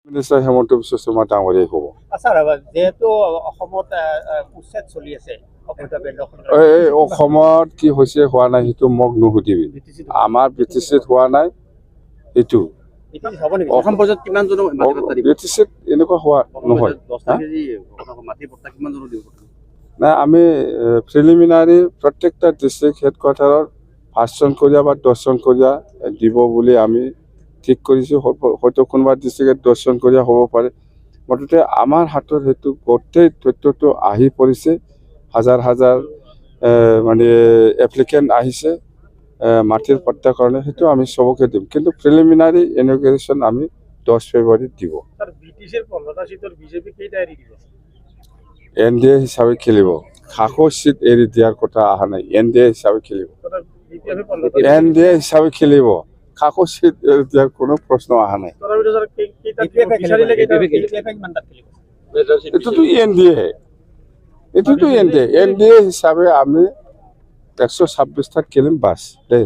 Minister Hemanta Biswa Sarma ডাঙৰীয়াই ক'ব। যেহেতু অসমত উচ্ছেদ চলি আছে অসমত কি হৈছে হোৱা নাই সেইটো মোক নুসুধিবি। আমাৰ BTCত হোৱা নাই সেইটো। অসম পৰ্যায়ত কিমানজনক BTCত এনেকুৱা হোৱা নহয়। নাই আমি প্ৰিলিমিনাৰী প্ৰত্যেকটা ডিষ্ট্ৰিক্ট হেডকোৱাৰ্টাৰত 5জন কৰিয়া বা 10জন কৰিয়া দিব বুলি আমি ঠিক কৰিছোঁ। হয়তো কোনোবা ডিষ্ট্ৰিক্টত 10জন কৰিয়া হ'ব পাৰে। মুঠতে আমাৰ হাতত সেইটো গোটেই তথ্যটো আহি পৰিছে। হাজাৰ হাজাৰ মানে এপ্লিকেণ্ট আহিছে মাটিৰ পট্টাৰ কাৰণে, সেইটো আমি চবকে দিম। কিন্তু প্ৰিলিমিনাৰী ইনগ্ৰেশ্যন আমি 10 ফেব্ৰুৱাৰীত দিব। NDA হিচাপে খেলিব। খাকো চিট এৰি দিয়াৰ কথা অহা নাই, NDA হিচাপে খেলিব। NDA হিচাপে খেলিব, খাকো চিট এৰি দিয়াৰ কোনো প্ৰশ্ন অহা নাই। এইটোতো NDA হিচাপে আমি 126টাত খেলিম বাছ দেই।